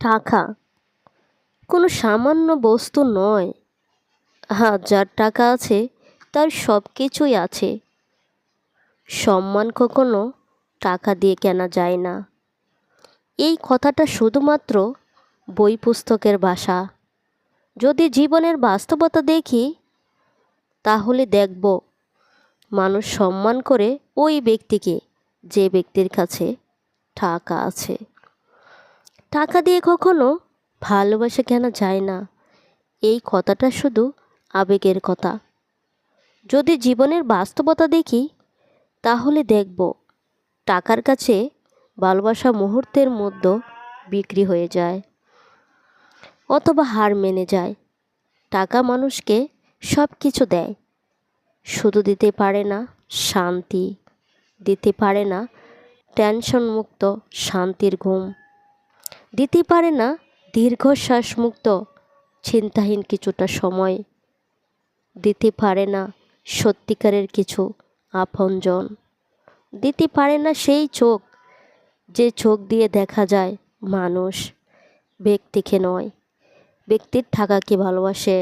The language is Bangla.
টাকা কোনো সামান্য বস্তু নয়। হ্যাঁ, যার টাকা আছে তার সব কিছুই আছে। সম্মান কখনো টাকা দিয়ে কেনা যায় না। এই কথাটা শুধুমাত্র বই পুস্তকের ভাষা। যদি জীবনের বাস্তবতা দেখি, তাহলে দেখব মানুষ সম্মান করে ওই ব্যক্তিকে যে ব্যক্তির কাছে টাকা আছে। টাকা দিয়ে কখনো ভালোবাসা কেনা যায় না। এই কথাটা শুধু আবেগের কথা। যদি জীবনের বাস্তবতা দেখি, তাহলে দেখব টাকার কাছে ভালোবাসা মুহূর্তের মধ্যে বিক্রি হয়ে যায় অথবা হার মেনে যায়। টাকা মানুষকে সব কিছু দেয়, শুধু দিতে পারে না শান্তি, দিতে পারে না টেনশন মুক্ত শান্তির ঘুম, দিতে পারে না দীর্ঘশ্বাস মুক্ত চিন্তাহীন কিছুটা সময়, দিতে পারে না সত্যিকারের কিছু আপনজন, দিতে পারে না সেই চোখ যে চোখ দিয়ে দেখা যায় মানুষ ব্যক্তিকে নয়, ব্যক্তির টাকাকে ভালোবাসে।